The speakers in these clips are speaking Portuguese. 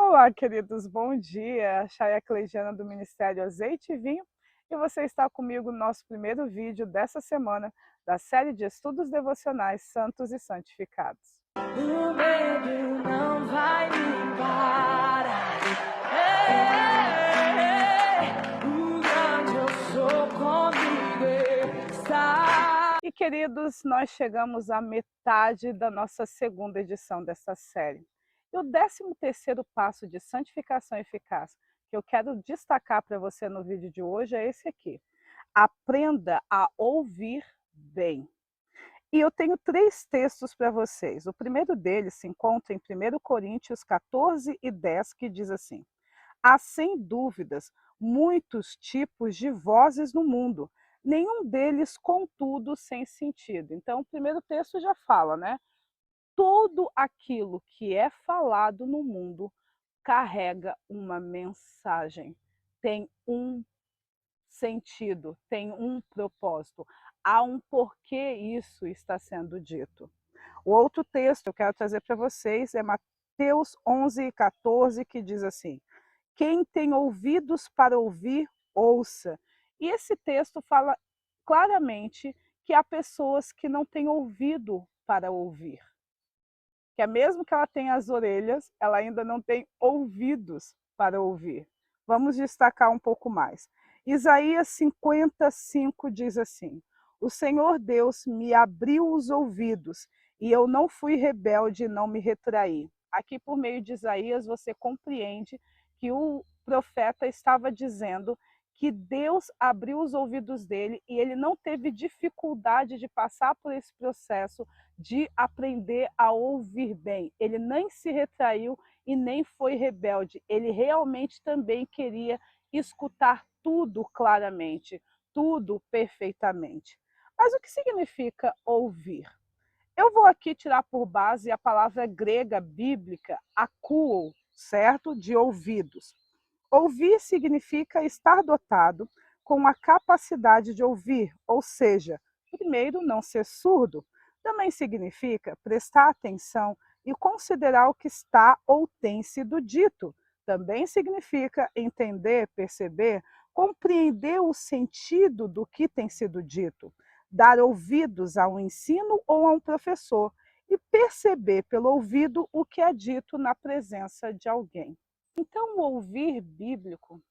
Olá, queridos, bom dia. Chay Cleidiana do Ministério Azeite e Vinho, e você está comigo no nosso primeiro vídeo dessa semana da série de estudos devocionais Santos e Santificados. O medo não vai me parar. O grande eu sou comigo está. E, queridos, nós chegamos à metade da nossa segunda edição dessa série. E o 13º passo de santificação eficaz que eu quero destacar para você no vídeo de hoje é esse aqui. Aprenda a ouvir bem. E eu tenho 3 textos para vocês. O primeiro deles se encontra em 1 Coríntios 14:10, que diz assim: há sem dúvidas muitos tipos de vozes no mundo, nenhum deles, contudo, sem sentido. Então, o primeiro texto já fala, né? Tudo aquilo que é falado no mundo carrega uma mensagem, tem um sentido, tem um propósito, há um porquê isso está sendo dito. O outro texto que eu quero trazer para vocês é Mateus 11:14, que diz assim: quem tem ouvidos para ouvir, ouça. E esse texto fala claramente que há pessoas que não têm ouvido para ouvir, que é mesmo que ela tenha as orelhas, ela ainda não tem ouvidos para ouvir. Vamos destacar um pouco mais. Isaías 55 diz assim: o Senhor Deus me abriu os ouvidos, e eu não fui rebelde e não me retraí. Aqui, por meio de Isaías, você compreende que o profeta estava dizendo que Deus abriu os ouvidos dele e ele não teve dificuldade de passar por esse processo de aprender a ouvir bem. Ele nem se retraiu e nem foi rebelde. Ele realmente também queria escutar tudo claramente, tudo perfeitamente. Mas o que significa ouvir? Eu vou aqui tirar por base a palavra grega bíblica, akouo, certo? De ouvidos. Ouvir significa estar dotado com a capacidade de ouvir, ou seja, primeiro, não ser surdo. Também significa prestar atenção e considerar o que está ou tem sido dito. Também significa entender, perceber, compreender o sentido do que tem sido dito, dar ouvidos a um ensino ou a um professor e perceber pelo ouvido o que é dito na presença de alguém. Então, o ouvir bíblico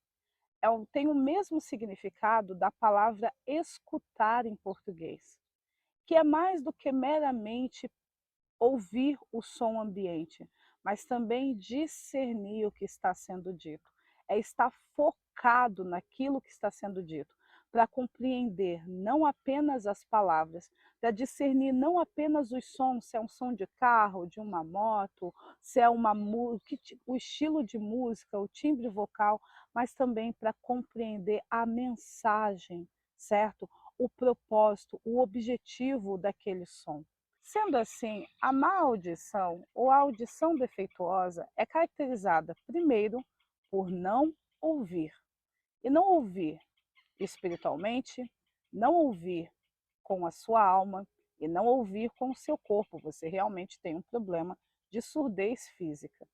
tem o mesmo significado da palavra escutar em português, que é mais do que meramente ouvir o som ambiente, mas também discernir o que está sendo dito. É estar focado naquilo que está sendo dito, para compreender não apenas as palavras, para discernir não apenas os sons, se é um som de carro, de uma moto, se é uma o estilo de música, o timbre vocal, mas também para compreender a mensagem, certo? O propósito, o objetivo daquele som. Sendo assim, a má audição ou a audição defeituosa é caracterizada, primeiro, por não ouvir. E não ouvir espiritualmente, não ouvir com a sua alma e não ouvir com o seu corpo. Você realmente tem um problema de surdez física.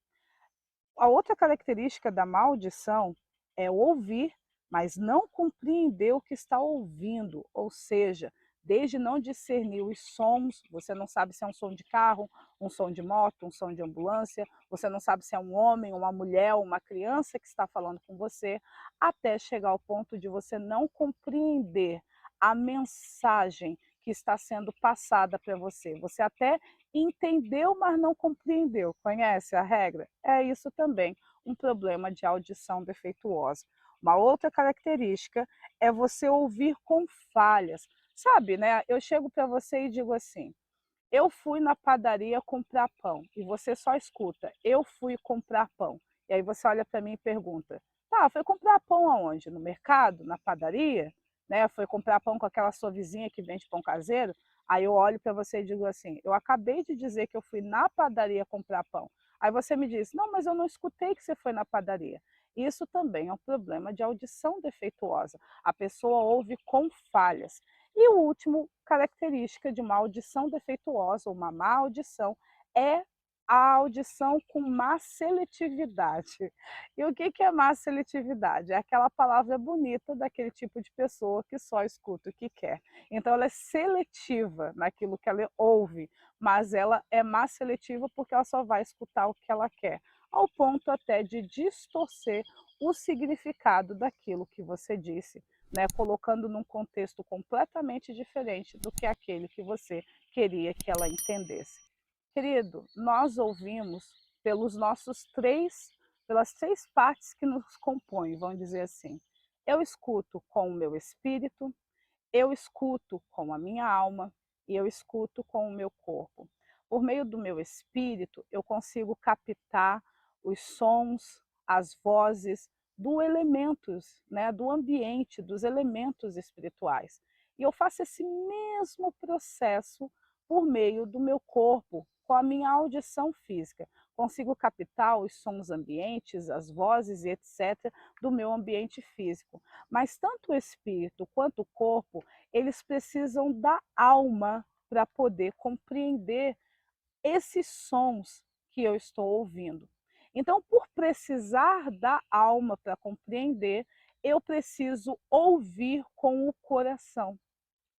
A outra característica da má audição é ouvir, mas não compreender o que está ouvindo, ou seja, desde não discernir os sons, você não sabe se é um som de carro, um som de moto, um som de ambulância, você não sabe se é um homem, uma mulher, uma criança que está falando com você, até chegar ao ponto de você não compreender a mensagem que está sendo passada para você. Você até entendeu, mas não compreendeu. Conhece a regra? É isso também, um problema de audição defeituosa. Uma outra característica é você ouvir com falhas. Sabe, né? Eu chego para você e digo assim: eu fui na padaria comprar pão, e você só escuta, eu fui comprar pão. E aí você olha para mim e pergunta: tá, foi comprar pão aonde? No mercado? Na padaria? Né? Foi comprar pão com aquela sua vizinha que vende pão caseiro? Aí eu olho para você e digo assim: eu acabei de dizer que eu fui na padaria comprar pão. Aí você me diz: não, mas eu não escutei que você foi na padaria. Isso também é um problema de audição defeituosa. A pessoa ouve com falhas. E o último característica de uma audição defeituosa, ou uma má audição, é a audição com má seletividade. E o que é má seletividade? É aquela palavra bonita daquele tipo de pessoa que só escuta o que quer. Então ela é seletiva naquilo que ela ouve, mas ela é má seletiva porque ela só vai escutar o que ela quer, ao ponto até de distorcer o significado daquilo que você disse, né? Colocando num contexto completamente diferente do que aquele que você queria que ela entendesse. Querido, nós ouvimos pelas três partes que nos compõem, vamos dizer assim. Eu escuto com o meu espírito, eu escuto com a minha alma e eu escuto com o meu corpo. Por meio do meu espírito, eu consigo captar os sons, as vozes do elementos, né, do ambiente, dos elementos espirituais. E eu faço esse mesmo processo por meio do meu corpo, com a minha audição física. Consigo captar os sons ambientes, as vozes e etc. do meu ambiente físico. Mas tanto o espírito quanto o corpo, eles precisam da alma para poder compreender esses sons que eu estou ouvindo. Então, por precisar da alma para compreender, eu preciso ouvir com o coração,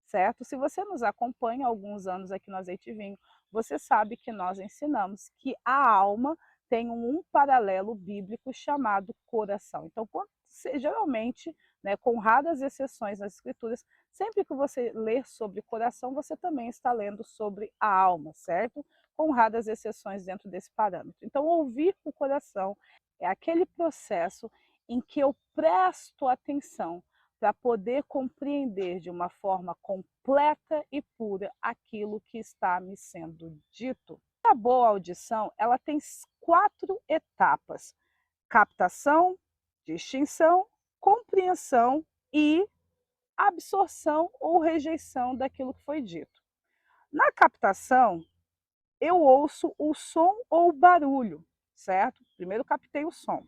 certo? Se você nos acompanha há alguns anos aqui no Azeite e Vinho, você sabe que nós ensinamos que a alma tem um paralelo bíblico chamado coração. Então, geralmente, né, com raras exceções nas escrituras, sempre que você lê sobre coração, você também está lendo sobre a alma, certo? Com raras exceções dentro desse parâmetro. Então, ouvir com o coração é aquele processo em que eu presto atenção para poder compreender de uma forma completa e pura aquilo que está me sendo dito. A boa audição, ela tem 4 etapas: captação, distinção, compreensão e absorção ou rejeição daquilo que foi dito. Na captação, eu ouço o som ou o barulho, certo? Primeiro captei o som.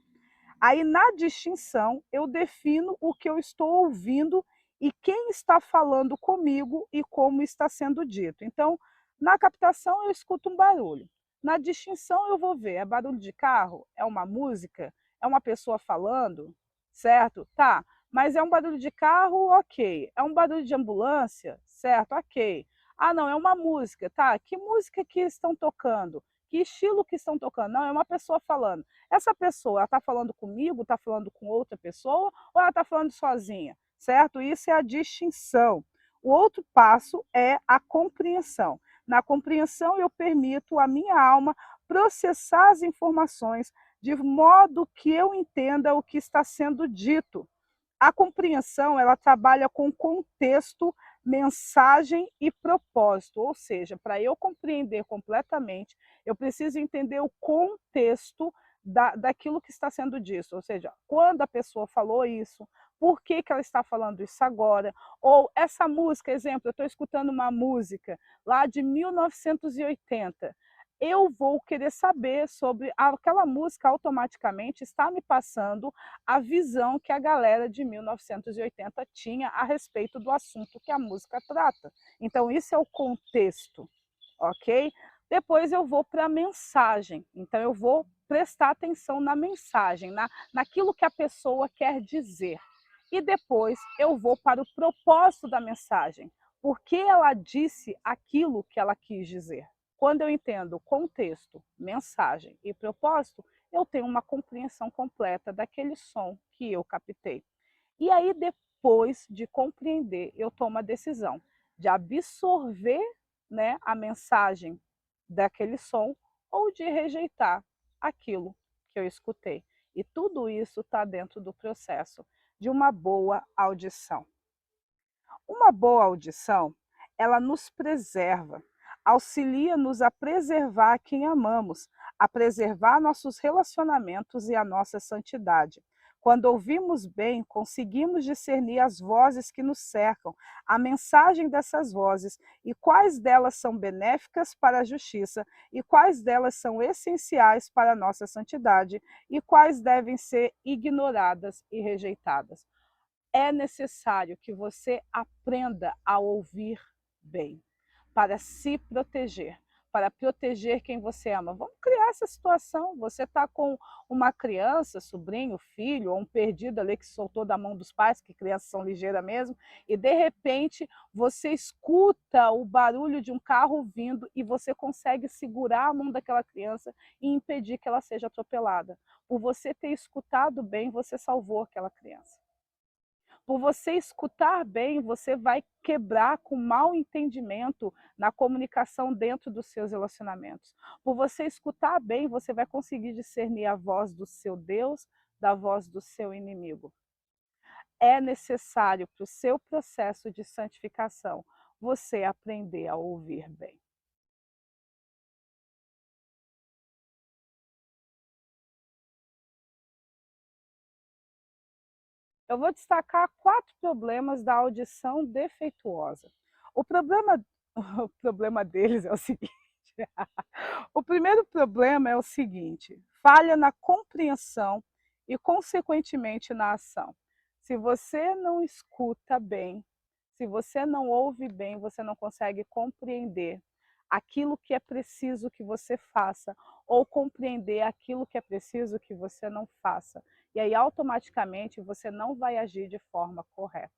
Aí, na distinção, eu defino o que eu estou ouvindo e quem está falando comigo e como está sendo dito. Então, na captação, eu escuto um barulho. Na distinção, eu vou ver, é barulho de carro? É uma música? É uma pessoa falando? Certo? Tá. Mas é um barulho de carro? Ok. É um barulho de ambulância? Certo? Ok. Ah, não, é uma música. Tá. Que música que estão tocando? Que estilo que estão tocando? Não, é uma pessoa falando. Essa pessoa, ela está falando comigo, está falando com outra pessoa, ou ela está falando sozinha, certo? Isso é a distinção. O outro passo é a compreensão. Na compreensão, eu permito a minha alma processar as informações de modo que eu entenda o que está sendo dito. A compreensão, ela trabalha com contexto, mensagem e propósito, ou seja, para eu compreender completamente, eu preciso entender o contexto daquilo que está sendo dito, ou seja, quando a pessoa falou isso, por que ela está falando isso agora, ou essa música, exemplo, eu estou escutando uma música lá de 1980, eu vou querer saber sobre aquela música, automaticamente está me passando a visão que a galera de 1980 tinha a respeito do assunto que a música trata. Então, isso é o contexto, ok? Depois eu vou para a mensagem, então eu vou prestar atenção na mensagem, naquilo que a pessoa quer dizer. E depois eu vou para o propósito da mensagem, por que ela disse aquilo que ela quis dizer. Quando eu entendo contexto, mensagem e propósito, eu tenho uma compreensão completa daquele som que eu captei. E aí, depois de compreender, eu tomo a decisão de absorver, né, a mensagem daquele som ou de rejeitar aquilo que eu escutei. E tudo isso está dentro do processo de uma boa audição. Uma boa audição, ela nos preserva, auxilia-nos a preservar quem amamos, a preservar nossos relacionamentos e a nossa santidade. Quando ouvimos bem, conseguimos discernir as vozes que nos cercam, a mensagem dessas vozes e quais delas são benéficas para a justiça e quais delas são essenciais para a nossa santidade e quais devem ser ignoradas e rejeitadas. É necessário que você aprenda a ouvir bem, para se proteger, para proteger quem você ama. Vamos criar essa situação. Você está com uma criança, sobrinho, filho, ou um perdido ali que soltou da mão dos pais, que crianças são ligeiras mesmo, e de repente você escuta o barulho de um carro vindo e você consegue segurar a mão daquela criança e impedir que ela seja atropelada. Por você ter escutado bem, você salvou aquela criança. Por você escutar bem, você vai quebrar com mau entendimento na comunicação dentro dos seus relacionamentos. Por você escutar bem, você vai conseguir discernir a voz do seu Deus da voz do seu inimigo. É necessário para o seu processo de santificação você aprender a ouvir bem. Eu vou destacar 4 problemas da audição defeituosa. O problema, o problema deles é o seguinte: o primeiro problema é o seguinte: falha na compreensão e, consequentemente, na ação. Se você não escuta bem, se você não ouve bem, você não consegue compreender aquilo que é preciso que você faça ou compreender aquilo que é preciso que você não faça. E aí, automaticamente, você não vai agir de forma correta.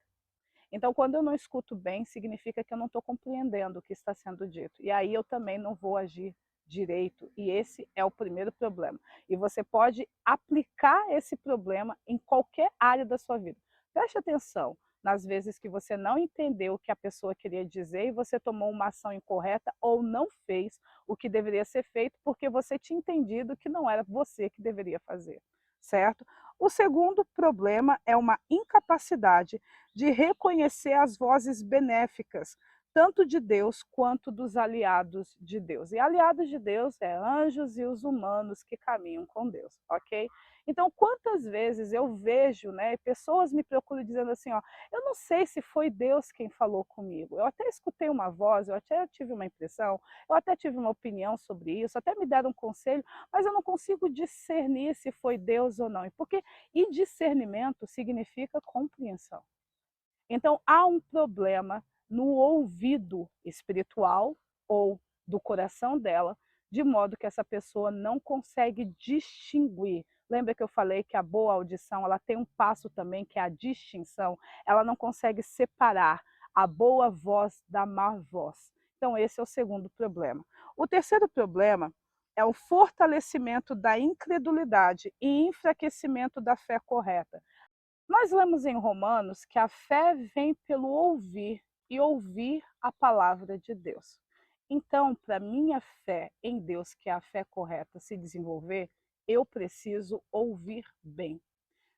Então, quando eu não escuto bem, significa que eu não estou compreendendo o que está sendo dito. E aí eu também não vou agir direito. E esse é o primeiro problema. E você pode aplicar esse problema em qualquer área da sua vida. Preste atenção nas vezes que você não entendeu o que a pessoa queria dizer e você tomou uma ação incorreta ou não fez o que deveria ser feito porque você tinha entendido que não era você que deveria fazer, certo? O segundo problema é uma incapacidade de reconhecer as vozes benéficas, tanto de Deus quanto dos aliados de Deus. E aliados de Deus é anjos e os humanos que caminham com Deus, ok? Então, quantas vezes eu vejo, né, pessoas me procuram dizendo assim, ó, eu não sei se foi Deus quem falou comigo, eu até escutei uma voz, eu até tive uma impressão, eu até tive uma opinião sobre isso, até me deram um conselho, mas eu não consigo discernir se foi Deus ou não. E discernimento significa compreensão. Então, há um problema no ouvido espiritual ou do coração dela, de modo que essa pessoa não consegue distinguir. Lembra que eu falei que a boa audição, ela tem um passo também, que é a distinção. Ela não consegue separar a boa voz da má voz. Então, esse é o segundo problema. O terceiro problema é o fortalecimento da incredulidade e enfraquecimento da fé correta. Nós lemos em Romanos que a fé vem pelo ouvir e ouvir a palavra de Deus. Então, para minha fé em Deus, que é a fé correta, se desenvolver, eu preciso ouvir bem.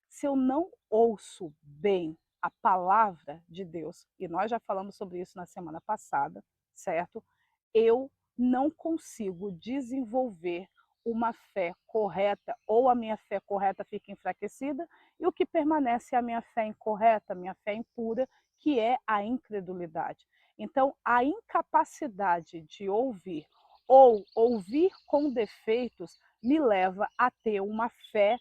Se eu não ouço bem a palavra de Deus, e nós já falamos sobre isso na semana passada, certo? Eu não consigo desenvolver uma fé correta, ou a minha fé correta fica enfraquecida, e o que permanece é a minha fé incorreta, a minha fé impura, que é a incredulidade. Então, a incapacidade de ouvir ou ouvir com defeitos me leva a ter uma fé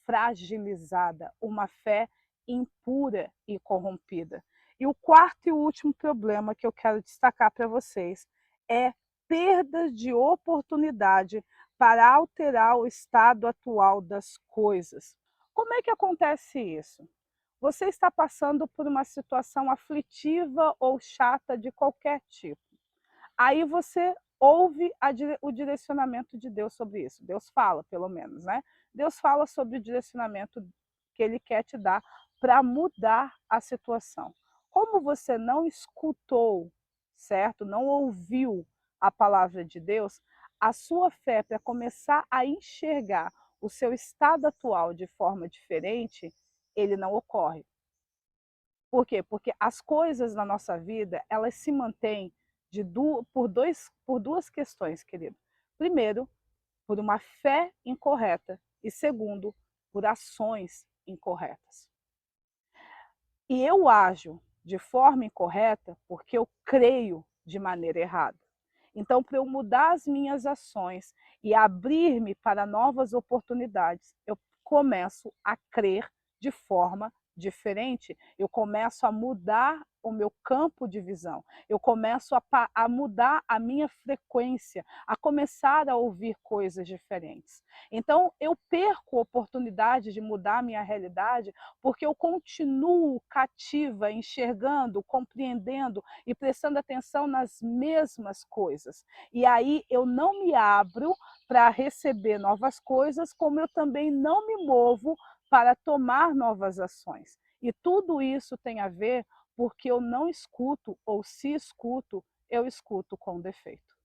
fragilizada, uma fé impura e corrompida. E o quarto e último problema que eu quero destacar para vocês é perda de oportunidade para alterar o estado atual das coisas. Como é que acontece isso? Você está passando por uma situação aflitiva ou chata de qualquer tipo. Aí você ouve o direcionamento de Deus sobre isso. Deus fala, pelo menos, né? Deus fala sobre o direcionamento que Ele quer te dar para mudar a situação. Como você não escutou, certo? Não ouviu a palavra de Deus, a sua fé para começar a enxergar o seu estado atual de forma diferente, ele não ocorre. Por quê? Porque as coisas na nossa vida, elas se mantêm por duas questões, querido. Primeiro, por uma fé incorreta e segundo, por ações incorretas. E eu ajo de forma incorreta porque eu creio de maneira errada. Então, para eu mudar as minhas ações e abrir-me para novas oportunidades, eu começo a crer de forma diferente. Eu começo a mudar o meu campo de visão, eu começo a mudar a minha frequência, a começar a ouvir coisas diferentes. Então, eu perco a oportunidade de mudar a minha realidade porque eu continuo cativa, enxergando, compreendendo e prestando atenção nas mesmas coisas. E aí eu não me abro para receber novas coisas, como eu também não me movo para tomar novas ações. E tudo isso tem a ver porque eu não escuto, ou se escuto, eu escuto com defeito.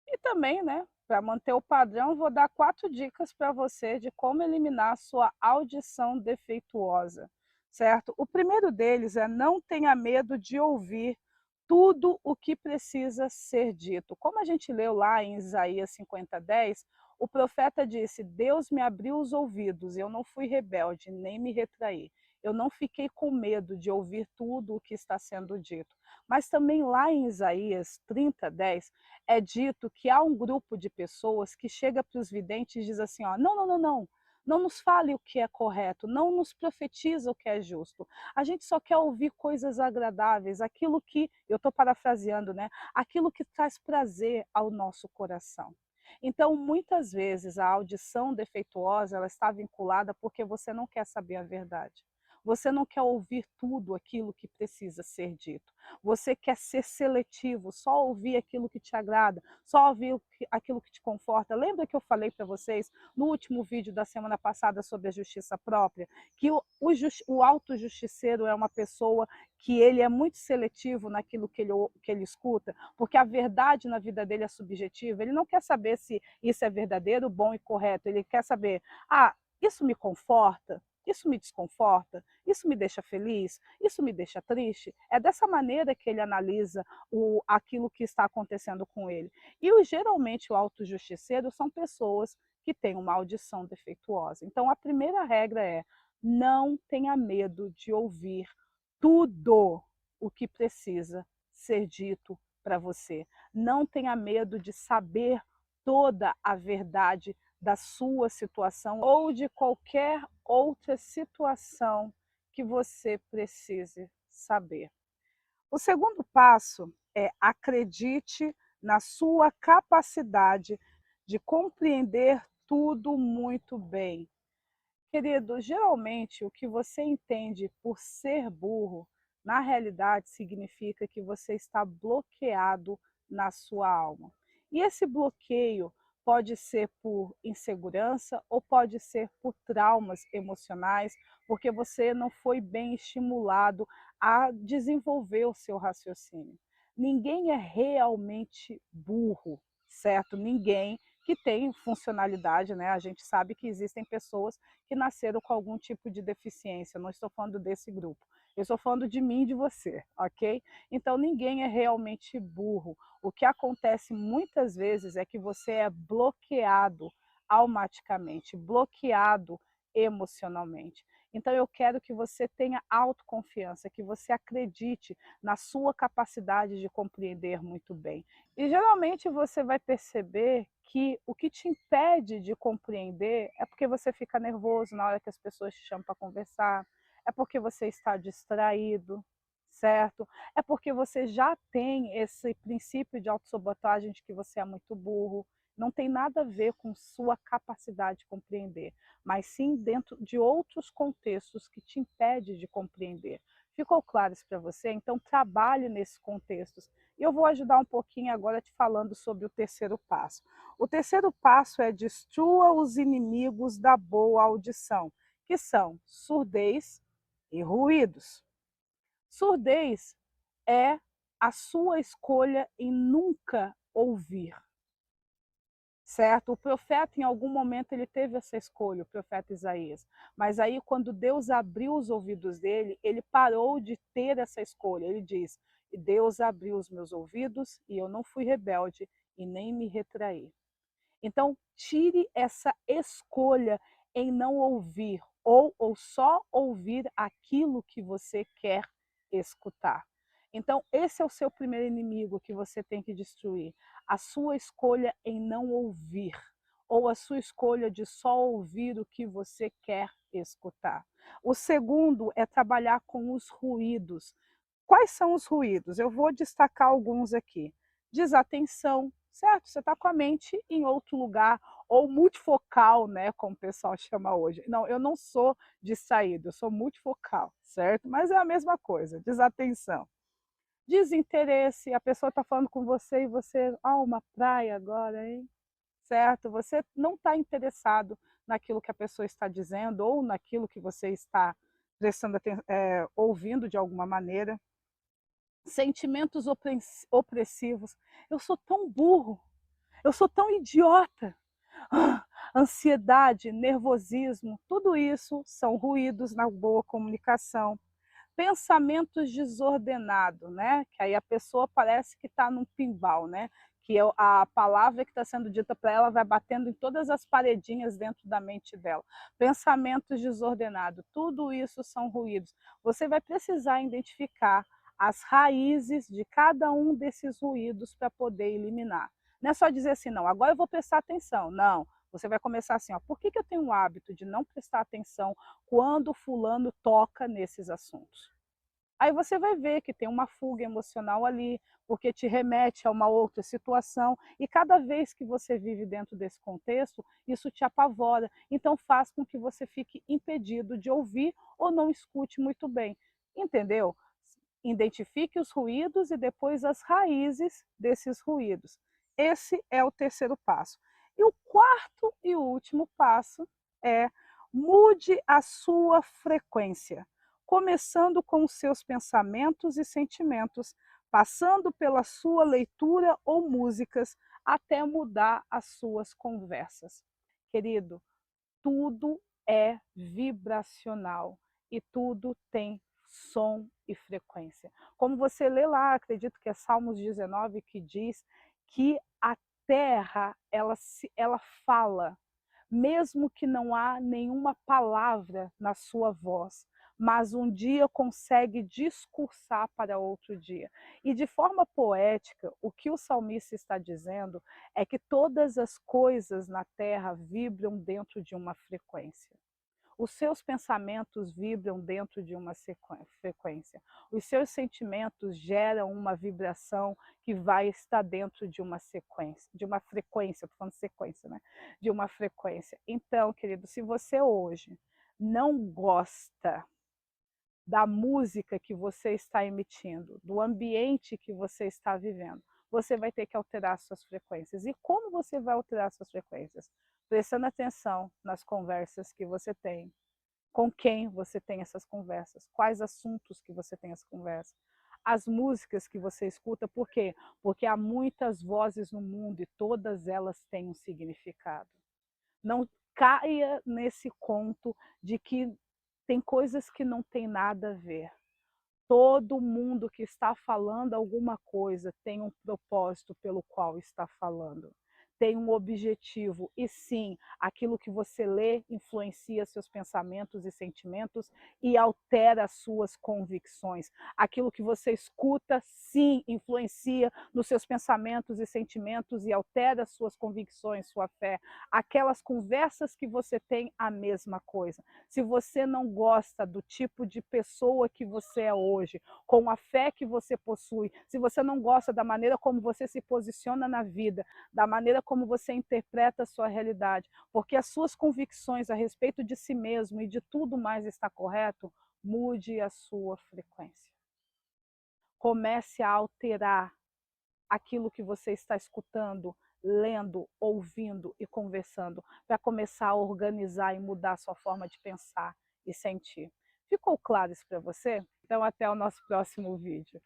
E também, né, para manter o padrão, vou dar 4 dicas para você de como eliminar a sua audição defeituosa, certo? O primeiro deles é: não tenha medo de ouvir tudo o que precisa ser dito. Como a gente leu lá em Isaías 50:10, o profeta disse: Deus me abriu os ouvidos, eu não fui rebelde, nem me retraí. Eu não fiquei com medo de ouvir tudo o que está sendo dito. Mas também lá em Isaías 30:10, é dito que há um grupo de pessoas que chega para os videntes e diz assim, ó, não, não, não, não, não nos fale o que é correto, não nos profetiza o que é justo. A gente só quer ouvir coisas agradáveis, aquilo que, eu estou parafraseando, né? Aquilo que traz prazer ao nosso coração. Então, muitas vezes, a audição defeituosa, ela está vinculada porque você não quer saber a verdade. Você não quer ouvir tudo aquilo que precisa ser dito. Você quer ser seletivo, só ouvir aquilo que te agrada, só ouvir aquilo que te conforta. Lembra que eu falei para vocês no último vídeo da semana passada sobre a justiça própria, que o autojusticeiro é uma pessoa que ele é muito seletivo naquilo que ele escuta, porque a verdade na vida dele é subjetiva. Ele não quer saber se isso é verdadeiro, bom e correto. Ele quer saber, isso me conforta? Isso me desconforta? Isso me deixa feliz? Isso me deixa triste? É dessa maneira que ele analisa aquilo que está acontecendo com ele. E geralmente o autojusticeiro são pessoas que têm uma audição defeituosa. Então a primeira regra é: não tenha medo de ouvir tudo o que precisa ser dito para você. Não tenha medo de saber toda a verdade da sua situação ou de qualquer outra situação que você precise saber. O segundo passo é: acredite na sua capacidade de compreender tudo muito bem. Querido, geralmente o que você entende por ser burro, na realidade significa que você está bloqueado na sua alma. E esse bloqueio pode ser por insegurança ou pode ser por traumas emocionais, porque você não foi bem estimulado a desenvolver o seu raciocínio. Ninguém é realmente burro, certo? Ninguém que tem funcionalidade, né? A gente sabe que existem pessoas que nasceram com algum tipo de deficiência. Não estou falando desse grupo. Eu estou falando de mim e de você, ok? Então, ninguém é realmente burro. O que acontece muitas vezes é que você é bloqueado almaticamente, bloqueado emocionalmente. Então, eu quero que você tenha autoconfiança, que você acredite na sua capacidade de compreender muito bem. E geralmente você vai perceber que o que te impede de compreender é porque você fica nervoso na hora que as pessoas te chamam para conversar, é porque você está distraído, certo? É porque você já tem esse princípio de autossabotagem de que você é muito burro. Não tem nada a ver com sua capacidade de compreender, mas sim dentro de outros contextos que te impedem de compreender. Ficou claro isso para você? Então trabalhe nesses contextos. E eu vou ajudar um pouquinho agora te falando sobre o terceiro passo. O terceiro passo é: destrua os inimigos da boa audição, que são surdez e ruídos. Surdez é a sua escolha em nunca ouvir, certo? O profeta, em algum momento, ele teve essa escolha, o profeta Isaías. Mas aí, quando Deus abriu os ouvidos dele, ele parou de ter essa escolha. Ele diz: Deus abriu os meus ouvidos e eu não fui rebelde e nem me retraí. Então, tire essa escolha em não ouvir ou só ouvir aquilo que você quer escutar. Então, esse é o seu primeiro inimigo que você tem que destruir, a sua escolha em não ouvir. ou a sua escolha de só ouvir o que você quer escutar. O segundo é trabalhar com os ruídos. Quais são os ruídos? Eu vou destacar alguns aqui. Desatenção, certo? Você está com a mente em outro lugar, ou multifocal, né, como o pessoal chama hoje. Não, eu não sou distraído, eu sou multifocal, certo? Mas é a mesma coisa, desatenção. Desinteresse, a pessoa está falando com você e você, uma praia agora, hein? Certo? Você não está interessado naquilo que a pessoa está dizendo ou naquilo que você está ouvindo de alguma maneira. Sentimentos opressivos. Eu sou tão burro, eu sou tão idiota. Ansiedade, nervosismo, tudo isso são ruídos na boa comunicação. Pensamentos desordenados, né? Que aí a pessoa parece que está num pinball, né? Que a palavra que está sendo dita para ela vai batendo em todas as paredinhas dentro da mente dela. Pensamentos desordenados, tudo isso são ruídos. Você vai precisar identificar as raízes de cada um desses ruídos para poder eliminar. Não é só dizer assim, não, agora eu vou prestar atenção. Não, você vai começar assim, por que eu tenho o hábito de não prestar atenção quando fulano toca nesses assuntos? Aí você vai ver que tem uma fuga emocional ali, porque te remete a uma outra situação, e cada vez que você vive dentro desse contexto, isso te apavora, então faz com que você fique impedido de ouvir ou não escute muito bem, entendeu? Identifique os ruídos e depois as raízes desses ruídos. Esse é o terceiro passo. E o quarto e último passo é mude a sua frequência, começando com os seus pensamentos e sentimentos, passando pela sua leitura ou músicas, até mudar as suas conversas. Querido, tudo é vibracional e tudo tem som e frequência. Como você lê lá, acredito que é Salmos 19, que diz que a terra, ela fala, mesmo que não há nenhuma palavra na sua voz, mas um dia consegue discursar para outro dia. E de forma poética, o que o salmista está dizendo é que todas as coisas na terra vibram dentro de uma frequência. Os seus pensamentos vibram dentro de uma frequência. Os seus sentimentos geram uma vibração que vai estar dentro de uma sequência, de uma frequência, estou falando sequência, né? De uma frequência. Então, querido, se você hoje não gosta da música que você está emitindo, do ambiente que você está vivendo, você vai ter que alterar suas frequências. E como você vai alterar suas frequências? Prestando atenção nas conversas que você tem, com quem você tem essas conversas, quais assuntos que você tem essa conversa, as músicas que você escuta, por quê? Porque há muitas vozes no mundo e todas elas têm um significado. Não caia nesse conto de que tem coisas que não tem nada a ver. Todo mundo que está falando alguma coisa tem um propósito pelo qual está falando. Tem um objetivo. E sim, aquilo que você lê influencia seus pensamentos e sentimentos e altera suas convicções. Aquilo que você escuta, sim, influencia nos seus pensamentos e sentimentos e altera suas convicções, sua fé. Aquelas conversas que você tem, a mesma coisa. Se você não gosta do tipo de pessoa que você é hoje, com a fé que você possui, se você não gosta da maneira como você se posiciona na vida, da maneira como você interpreta a sua realidade, porque as suas convicções a respeito de si mesmo e de tudo mais está correto, mude a sua frequência. Comece a alterar aquilo que você está escutando, lendo, ouvindo e conversando, para começar a organizar e mudar a sua forma de pensar e sentir. Ficou claro isso para você? Então até o nosso próximo vídeo.